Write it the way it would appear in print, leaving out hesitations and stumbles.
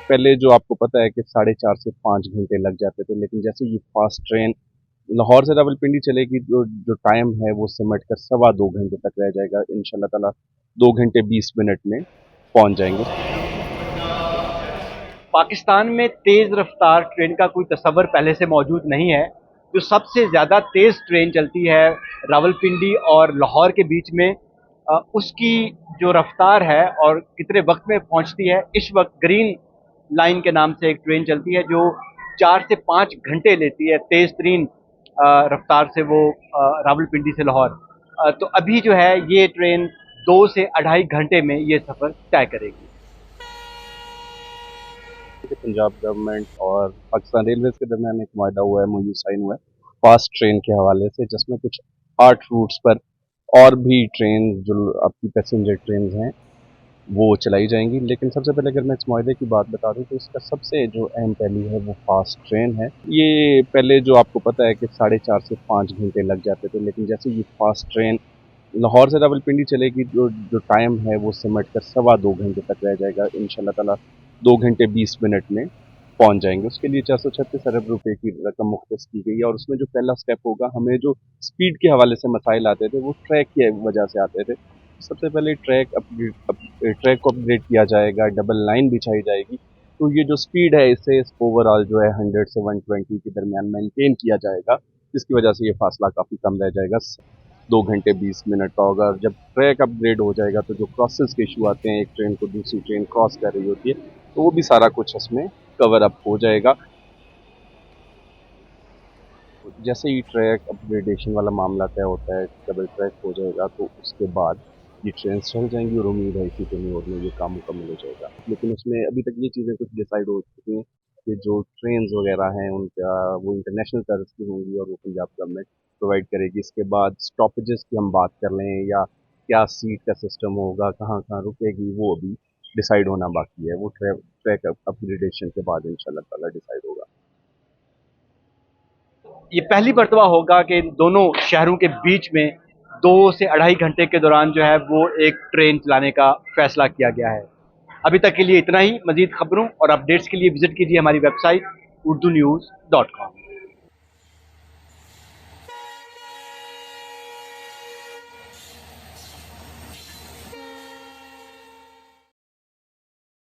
पहले जो आपको पता है कि 4.5 से 5 घंटे लग जाते थे, लेकिन जैसे ये फास्ट ट्रेन लाहौर से रावलपिंडी चलेगी तो जो टाइम है वो सिमट कर 2.25 घंटे तक रह जाएगा। इंशाल्लाह ताला 2 घंटे 20 मिनट में पहुंच जाएंगे। पाकिस्तान में तेज़ रफ्तार ट्रेन का कोई तस्वर पहले से मौजूद नहीं है। जो सबसे ज़्यादा तेज़ ट्रेन चलती है रावलपिंडी और लाहौर के बीच में, उसकी जो रफ्तार है और कितने वक्त में पहुंचती है, इस वक्त ग्रीन लाइन के नाम से एक ट्रेन चलती है जो 4 से 5 घंटे लेती है तेज़ तरीन रफ्तार से, वो रावलपिंडी से लाहौर। तो अभी जो है ये ट्रेन 2 से 2.5 घंटे में ये सफ़र तय करेगी। पंजाब गवर्नमेंट और पाकिस्तान रेलवे के दरमियान एक मुआहदा हुआ है, MOU साइन हुआ है फास्ट ट्रेन के हवाले से, जिसमें कुछ 8 रूट्स पर और भी ट्रेन जो आपकी पैसेंजर ट्रेन हैं वो चलाई जाएंगी। लेकिन सबसे पहले अगर मैं इस मुआहदे की बात बता दूं तो इसका सबसे जो अहम पहलू है वो फास्ट ट्रेन है। ये पहले जो आपको पता है कि 4.5 से 5 घंटे लग जाते थे, लेकिन जैसे ये फास्ट ट्रेन लाहौर से रावलपिंडी चलेगी जो जो टाइम है वो सिमट कर 2.25 घंटे तक रह जाएगा। इंशाल्लाह ताला 2 घंटे 20 मिनट में पहुंच जाएंगे। उसके लिए 436 अरब रुपए की रकम मुख्तस की गई है, और उसमें जो पहला स्टेप होगा, हमें जो स्पीड के हवाले से मसाइल आते थे वो ट्रैक की वजह से आते थे। सबसे पहले ट्रैक को अपग्रेड किया जाएगा, डबल लाइन बिछाई जाएगी, तो ये जो स्पीड है इसे ओवरऑल जो है 100 से 120 के दरमियान मेंटेन किया जाएगा, जिसकी वजह से ये फासला काफ़ी कम रह जाएगा, 2 घंटे 20 मिनट का होगा। और जब ट्रैक अपग्रेड हो जाएगा तो जो क्रॉसेस के इशू आते हैं, एक ट्रेन को दूसरी ट्रेन क्रॉस कर रही होती है, तो वो भी सारा कुछ इसमें कवर अप हो जाएगा। जैसे ही ट्रैक अपग्रेडेशन वाला मामला तय होता है, डबल ट्रैक हो जाएगा, तो उसके बाद ये ट्रेन चल जाएंगी और उम्मीद है इसी टेन्योर में ये काम मुकम्मल हो जाएगा। लेकिन उसमें अभी तक ये चीज़ें कुछ डिसाइड हो चुकी हैं कि जो ट्रेन्स वगैरह हैं उनका वो इंटरनेशनल तर्ज की होंगी और वो पंजाब गवर्नमेंट प्रोवाइड करेगी। इसके बाद स्टॉपेजेस की हम बात कर लें या क्या सीट का सिस्टम होगा, कहाँ कहाँ रुकेगी, वो अभी डिसाइड होना बाकी है। वो ट्रैक अपग्रेडेशन के बाद इंशाल्लाह ताला डिसाइड होगा। ये पहली मर्तबा होगा कि दोनों शहरों के बीच में 2 से 2.5 घंटे के दौरान जो है वो एक ट्रेन चलाने का फैसला किया गया है। अभी तक के लिए इतना ही। मजीद खबरों और अपडेट्स के लिए विजिट कीजिए हमारी वेबसाइट urdunews.com।